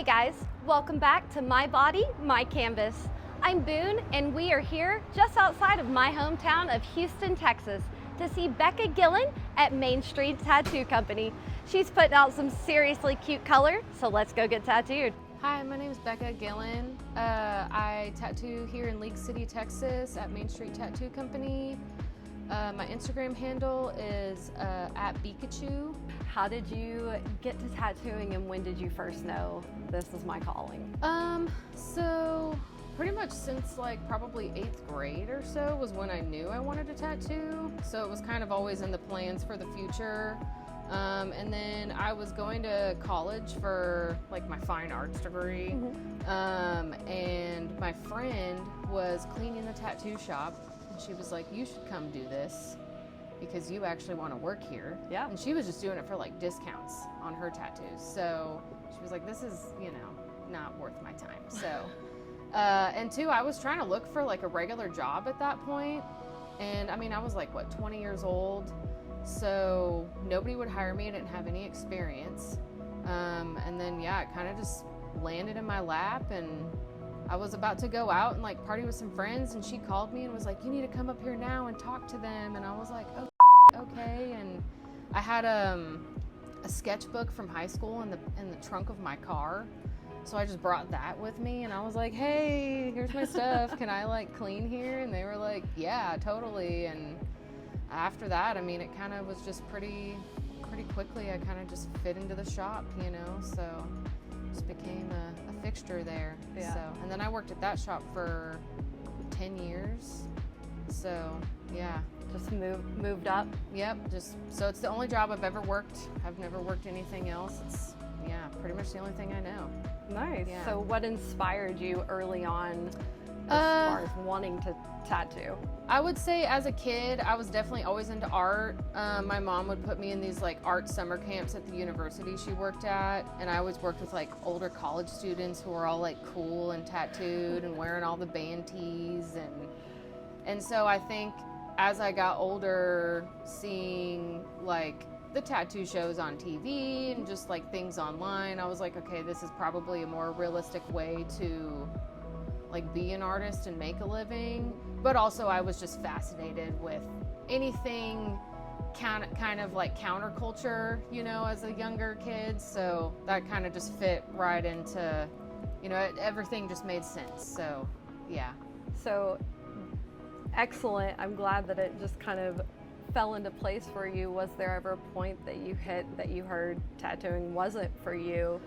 guys, welcome back to My Body, My Canvas. I'm Boone and we are here just outside of my hometown of Houston, Texas to see Becca Gillen at Main Street Tattoo Company. She's putting out some seriously cute color, so let's go get tattooed. Hi, my name is Becca Gillen. I tattoo here in League City, Texas at Main Street Tattoo Company. My Instagram handle is at Pikachu. How did you get to tattooing and when did you first know this is my calling? So pretty much since like probably 8th grade or so was when I knew I wanted to tattoo. So it was kind of always in the plans for the future. And then I was going to college for like my fine arts degree. And my friend was cleaning the tattoo shop and she was like, you should come do this because you actually want to work here. Yeah. And she was just doing it for like discounts on her tattoos. So she was like, this is, you know, not worth my time. So, and two, I was trying to look for like a regular job at that point. And I mean, I was like, what, 20 years old? So nobody would hire me. I didn't have any experience. And then, yeah, it kind of just landed in my lap and I was about to go out and like party with some friends and she called me and was like, you need to come up here now and talk to them. And I was like, oh, okay. And I had a sketchbook from high school in the trunk of my car. So I just brought that with me and I was like, hey, here's my stuff. Can I like clean here? And they were like, yeah, totally. And after that, I mean, it kind of was just pretty quickly. I kind of just fit into the shop, you know, so just became a fixture there. Yeah. So, and then I worked at that shop for 10 years. So, yeah. Just moved up? Yep. So it's the only job I've ever worked. I've never worked anything else. It's, yeah, pretty much the only thing I know. Nice. Yeah. So what inspired you early on as far as wanting to tattoo? I would say as a kid, I was definitely always into art. My mom would put me in these like art summer camps at the university she worked at. And I always worked with like older college students who were all like cool and tattooed and wearing all the band tees. And so I think as I got older, seeing like the tattoo shows on TV and just like things online, I was like, okay, this is probably a more realistic way to like be an artist and make a living. But also I was just fascinated with anything kind of like counterculture, you know, as a younger kid. So that kind of just fit right into, you know, everything just made sense. So yeah. So excellent. I'm glad that it just kind of fell into place for you. Was there ever a point that you hit that you heard tattooing wasn't for you?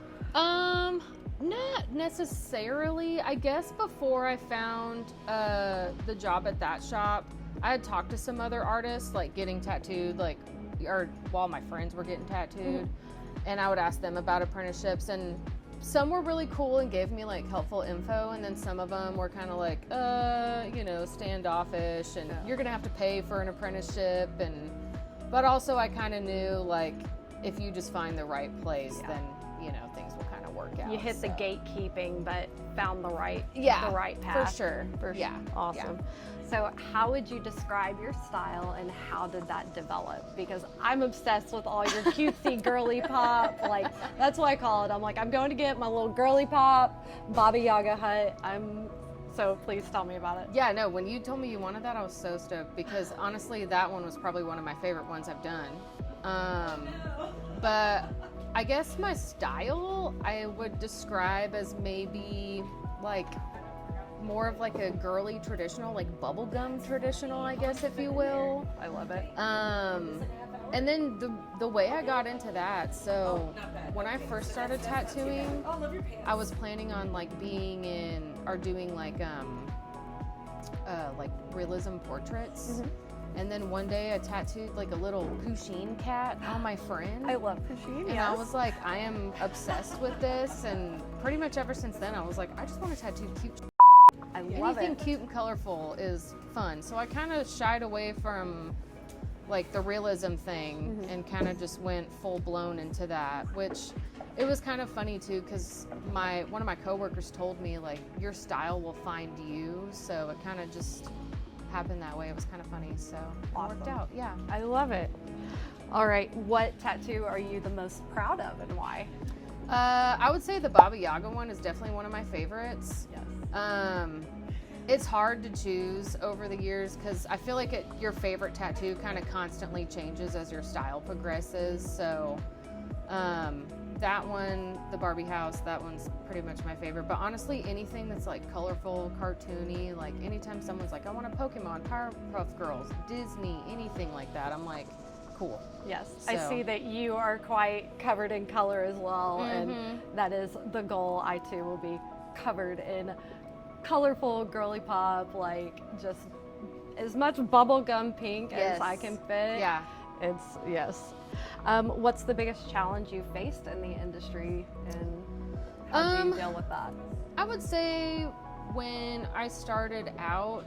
Not necessarily. I guess before I found the job at that shop, I had talked to some other artists like getting tattooed, like, or while my friends were getting tattooed, and I would ask them about apprenticeships, and some were really cool and gave me like helpful info, and then some of them were kind of like, you know, standoffish, and you're gonna have to pay for an apprenticeship, but also I kind of knew like if you just find the right place, then you know things will kind of work out. You hit the gatekeeping, but found the right path. For sure. Yeah, awesome. Yeah. So how would you describe your style and how did that develop? Because I'm obsessed with all your cutesy girly pop. Like, that's what I call it. I'm like, I'm going to get my little girly pop Baba Yaga hut. So please tell me about it. Yeah, no, when you told me you wanted that, I was so stoked because honestly, that one was probably one of my favorite ones I've done. But I guess my style, I would describe as maybe like more of like a girly traditional, like bubblegum traditional, I guess, if you will. I love it. And then the way I got into that, so when I first started tattooing, I was planning on like being in or doing like realism portraits. And then one day I tattooed like a little Pusheen cat on my friend. I love Pusheen, and I was like, I am obsessed with this. And pretty much ever since then, I was like, I just want to tattoo cute. I love Anything cute and colorful is fun. So I kind of shied away from like the realism thing and kind of just went full blown into that, which it was kind of funny too, because one of my coworkers told me like, your style will find you. So it kind of just happened that way. It was kind of funny, so it worked out. Yeah, I love it. All right, what tattoo are you the most proud of and why? I would say the Baba Yaga one is definitely one of my favorites. Yes. It's hard to choose over the years because I feel like your favorite tattoo kind of constantly changes as your style progresses. So that one, the Barbie house, that one's pretty much my favorite. But honestly, anything that's like colorful, cartoony, like anytime someone's like, I want a Pokemon, Powerpuff Girls, Disney, anything like that, I'm like, cool. Yes, So. I see that you are quite covered in color as well, and that is the goal. I too will be covered in colorful girly pop, like just as much bubblegum pink as I can fit. Yeah. It's, yes. What's the biggest challenge you faced in the industry, and how do you deal with that? I would say when I started out,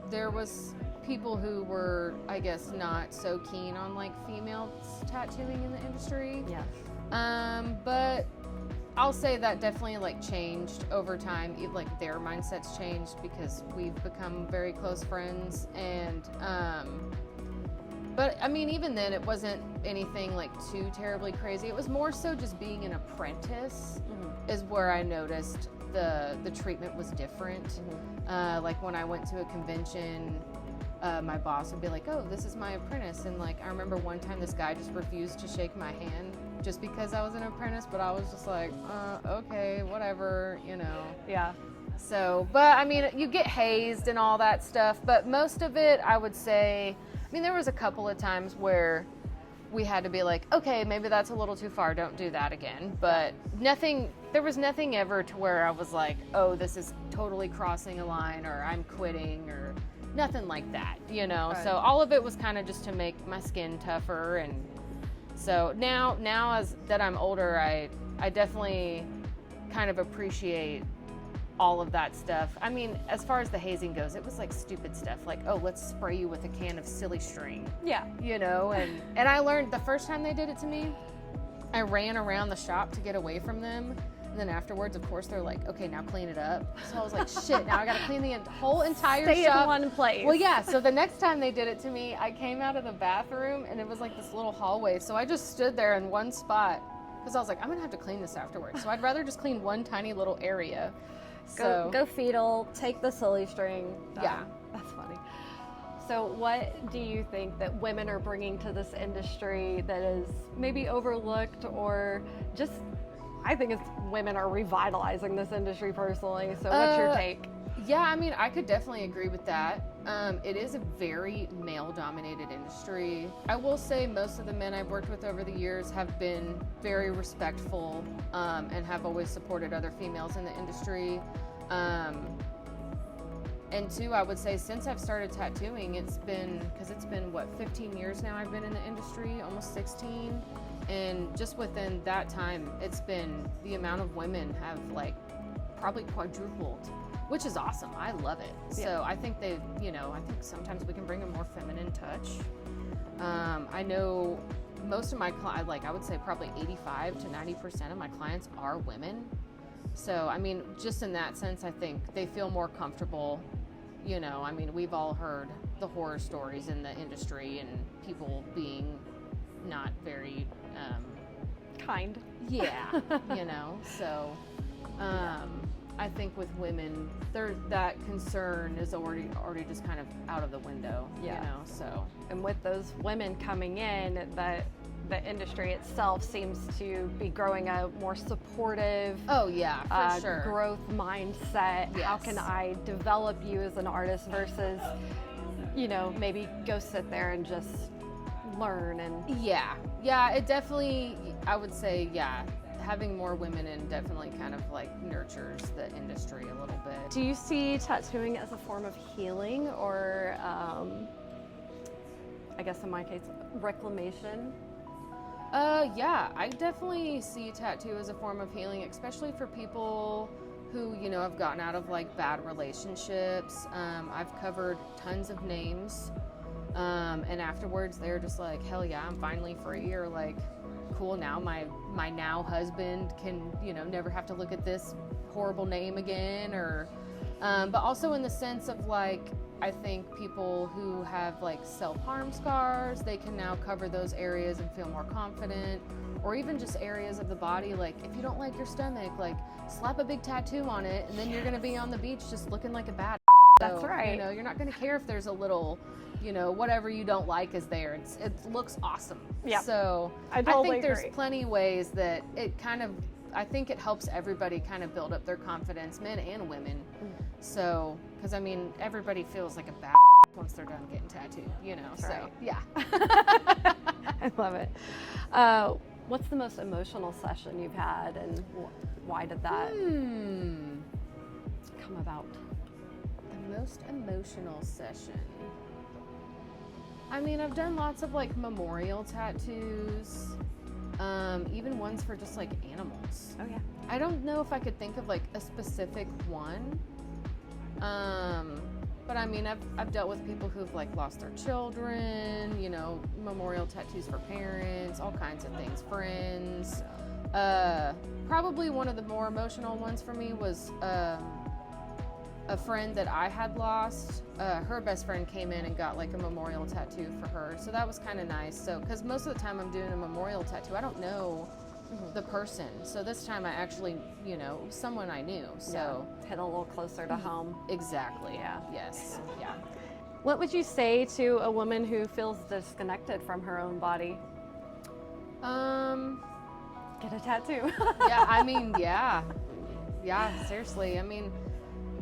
there was people who were, I guess, not so keen on like females tattooing in the industry. Yes. But I'll say that definitely like changed over time. Like their mindsets changed because we've become very close friends, and but I mean, even then, it wasn't anything like too terribly crazy. It was more so just being an apprentice is where I noticed the treatment was different. Like when I went to a convention, my boss would be like, "Oh, this is my apprentice," and like I remember one time this guy just refused to shake my hand just because I was an apprentice, but I was just like, okay, whatever, you know. Yeah. So, but I mean, you get hazed and all that stuff, but most of it, I would say, I mean, there was a couple of times where we had to be like, okay, maybe that's a little too far, don't do that again. But there was nothing ever to where I was like, oh, this is totally crossing a line, or I'm quitting, or nothing like that, you know? Right. So all of it was kind of just to make my skin tougher. And so now as that I'm older, I definitely kind of appreciate all of that stuff. I mean, as far as the hazing goes, it was like stupid stuff, like, oh, let's spray you with a can of silly string. Yeah. You know, and I learned the first time they did it to me, I ran around the shop to get away from them. And then afterwards, of course, they're like, okay, now clean it up. So I was like, shit, now I gotta clean the whole entire Stay shop. in one place. Well, yeah, so the next time they did it to me, I came out of the bathroom and it was like this little hallway. So I just stood there in one spot because I was like, I'm gonna have to clean this afterwards. So I'd rather just clean one tiny little area. Go fetal, take the silly string. Yeah. That's funny. So what do you think that women are bringing to this industry that is maybe overlooked, or just, I think it's women are revitalizing this industry personally. So what's your take? Yeah, I mean, I could definitely agree with that. It is a very male-dominated industry. I will say most of the men I've worked with over the years have been very respectful and have always supported other females in the industry. And two, I would say since I've started tattooing, it's been, what, 15 years now I've been in the industry, almost 16. And just within that time, it's been, the amount of women have like probably quadrupled, which is awesome. I love it. Yeah. So I think I think sometimes we can bring a more feminine touch. I know most of my clients, like I would say probably 85 to 90% of my clients are women. So, I mean, just in that sense, I think they feel more comfortable. You know, I mean, we've all heard the horror stories in the industry and people being not very, Kind. yeah, you know, so, I think with women, that concern is already just kind of out of the window, Yeah. you know, so. And with those women coming in, the industry itself seems to be growing a more supportive, Oh yeah, for sure. growth mindset. How Yes. can I develop you as an artist versus, maybe go sit there and just learn and Yeah, it definitely, I would say, yeah, having more women in definitely kind of like nurtures the industry a little bit. Do you see tattooing as a form of healing, or I guess in my case, reclamation? Yeah, I definitely see tattoo as a form of healing, especially for people who, have gotten out of like bad relationships. I've covered tons of names, and afterwards they're just like, hell yeah, I'm finally free, or like, cool, now my now husband can, never have to look at this horrible name again, or, but also in the sense of like, I think people who have like self-harm scars, they can now cover those areas and feel more confident. or even just areas of the body. Like if you don't like your stomach, like slap a big tattoo on it, and then you're gonna be on the beach just looking like a bad. That's right. You know, you're not gonna care if there's a little, you know, whatever you don't like is there. It looks awesome. Yeah. So I totally think there's agree. plenty ways that it kind of, I think it helps everybody kind of build up their confidence, men and women. So, because I mean, everybody feels like a bad once they're done getting tattooed, you know. That's so right. yeah. I love it. What's the most emotional session you've had, and why did that come about? The most emotional session. I mean, I've done lots of like memorial tattoos, even ones for just like animals. Oh yeah. I don't know if I could think of like a specific one. But I mean, I've dealt with people who've like lost their children, you know, memorial tattoos for parents, all kinds of things, friends. Probably one of the more emotional ones for me was a friend that I had lost. Her best friend came in and got like a memorial tattoo for her. So that was kind of nice. So, because most of the time I'm doing a memorial tattoo, I don't know the person. So this time I actually, you know, someone I knew. So hit a little closer to home. Exactly. Yeah. Yes. Yeah. What would you say to a woman who feels disconnected from her own body? Get a tattoo. Yeah, I mean, yeah, seriously. I mean,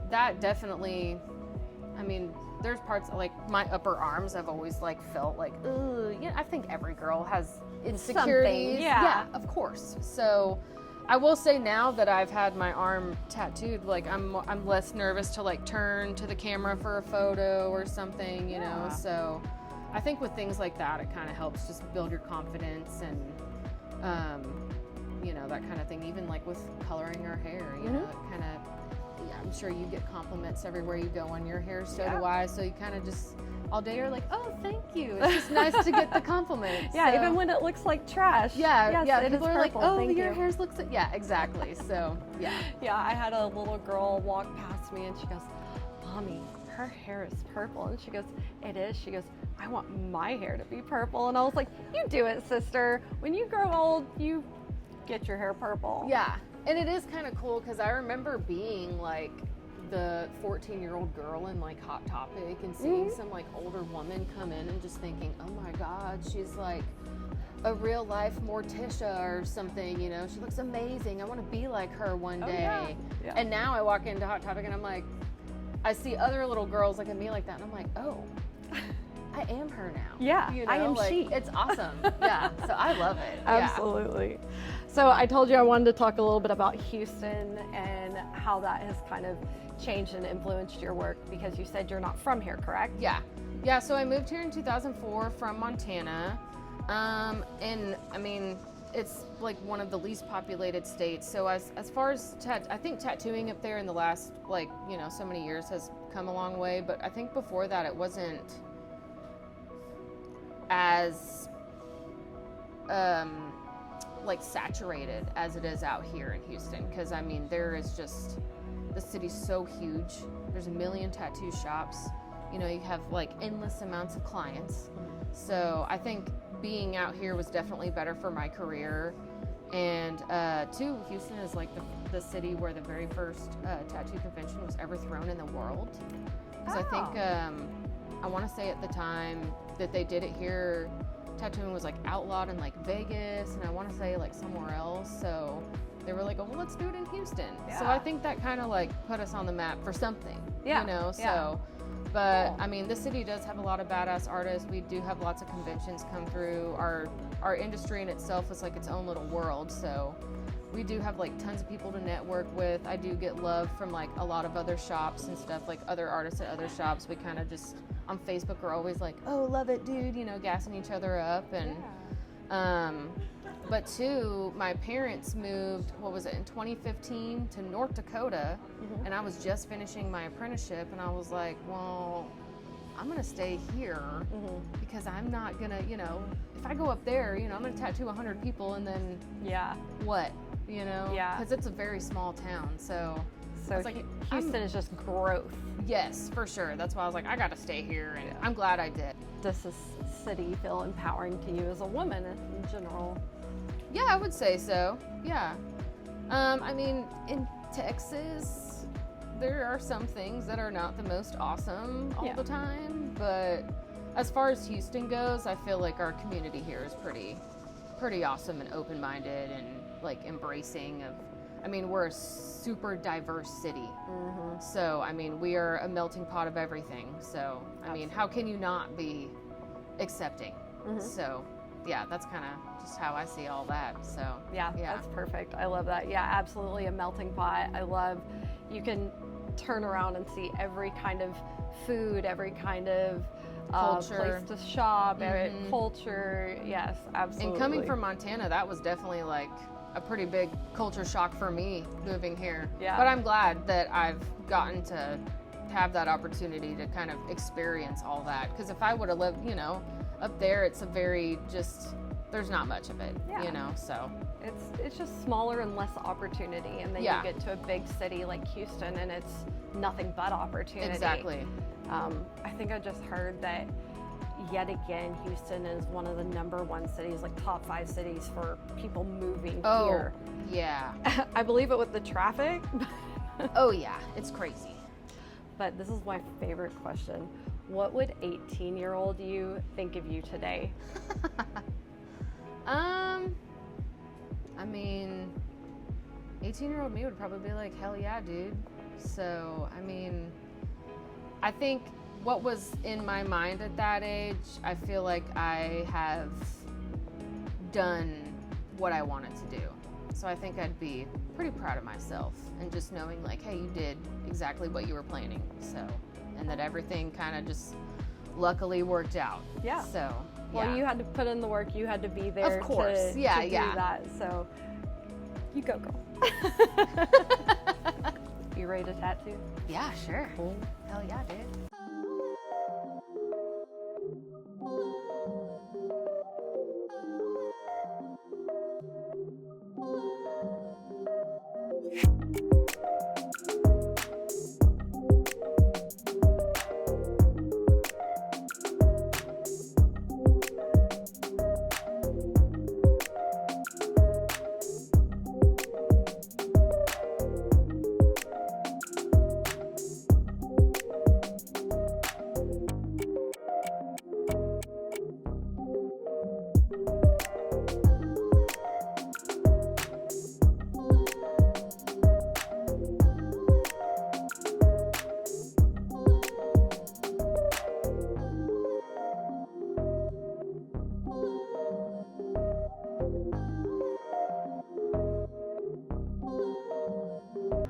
that definitely, I mean, there's parts like my upper arms I've always like felt like, ugh, yeah, I think every girl has insecurities. Yeah, of course. So I will say now that I've had my arm tattooed, like I'm less nervous to like turn to the camera for a photo or something, you know. So I think with things like that, it kind of helps just build your confidence and, you know, that kind of thing. Even like with coloring your hair, you know, it kind of, yeah, I'm sure you get compliments everywhere you go on your hair, so do I. So you kind of just all day you're like, oh, thank you. It's just nice to get the compliments. Yeah, so, even when it looks like trash. yeah, Yes, it people is are like, purple, oh, thank your you. hair's looks, yeah, exactly. So yeah. Yeah, I had a little girl walk past me and she goes, Mommy, her hair is purple. And she goes, it is? She goes, I want my hair to be purple. And I was like, you do it, sister. When you grow old, you get your hair purple. Yeah, and it is kind of cool because I remember being like the 14-year-old girl in like Hot Topic and seeing some like older woman come in and just thinking, oh my God, she's like a real life Morticia or something, you know, she looks amazing. I want to be like her one day. Yeah. And now I walk into Hot Topic and I'm like, I see other little girls look at me like that and I'm like, oh, I am her now. Yeah, you know, I am like, she. It's awesome. Yeah, so I love it. Absolutely. So I told you I wanted to talk a little bit about Houston and how that has kind of changed and influenced your work, because you said you're not from here, correct? Yeah, so I moved here in 2004 from Montana. And I mean, it's like one of the least populated states. So as far as I think tattooing up there in the last, like, you know, so many years has come a long way, but I think before that it wasn't as like saturated as it is out here in Houston, because I mean there is just, the city's so huge, there's a million tattoo shops, you know, you have like endless amounts of clients. So I think being out here was definitely better for my career. And two, Houston is like the city where the very first tattoo convention was ever thrown in the world, because I think I want to say at the time that they did it here, tattooing was like outlawed in like Vegas, and I want to say like somewhere else. So they were like, oh, well, let's do it in Houston. So I think that kind of like put us on the map for something, you know? So, but cool. I mean, the city does have a lot of badass artists. We do have lots of conventions come through. Our industry in itself is like its own little world. So we do have like tons of people to network with. I do get love from like a lot of other shops and stuff, like other artists at other shops. We kind of just on Facebook are always like, oh, love it, dude, you know, gassing each other up. And but two, my parents moved, what was it, in 2015 to North Dakota, and I was just finishing my apprenticeship, and I was like, well, I'm gonna stay here because I'm not gonna, you know, if I go up there, you know, I'm gonna tattoo 100 people and then what, you know? Yeah. Because it's a very small town, so like, Houston is just growth. Yes, for sure. That's why I was like, I gotta stay here, and I'm glad I did. Does this city feel empowering to you as a woman in general? Yeah, I would say so. Yeah. I mean, in Texas, there are some things that are not the most awesome all the time, but as far as Houston goes, I feel like our community here is pretty awesome and open-minded and like embracing of, I mean, we're a super diverse city. So, I mean, we are a melting pot of everything. So, I mean, how can you not be accepting? So, yeah, that's kind of just how I see all that. So, Yeah, that's perfect. I love that. Yeah, absolutely a melting pot. I love you can turn around and see every kind of food, every kind of culture, place to shop, culture. Yes, absolutely. And coming from Montana, that was definitely like a pretty big culture shock for me moving here. Yeah. But I'm glad that I've gotten to have that opportunity to kind of experience all that. Because if I would have lived, you know, up there, it's a very just, there's not much of it, you know, so. It's just smaller and less opportunity. And then you get to a big city like Houston and it's nothing but opportunity. Exactly. I think I just heard that yet again, Houston is one of the #1 cities, like top 5 cities for people moving here. Yeah. I believe it with the traffic. Oh yeah, it's crazy. But this is my favorite question. What would 18-year-old you think of you today? I mean, 18-year-old me would probably be like, hell yeah, dude. So, I mean, I think what was in my mind at that age, I feel like I have done what I wanted to do. So I think I'd be pretty proud of myself and just knowing like, hey, you did exactly what you were planning. So, and that everything kind of just luckily worked out. Yeah. So, well, you had to put in the work. You had to be there. Of course. To do that. So, you go, girl. You ready to tattoo? Yeah, sure. Cool. Hell yeah, dude.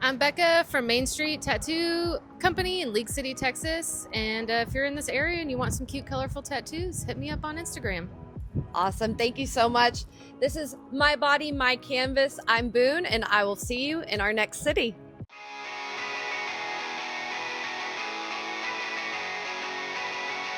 I'm Becca from Main Street Tattoo Company in League City, Texas. And if you're in this area and you want some cute, colorful tattoos, hit me up on Instagram. Awesome. Thank you so much. This is My Body, My Canvas. I'm Boone, and I will see you in our next city.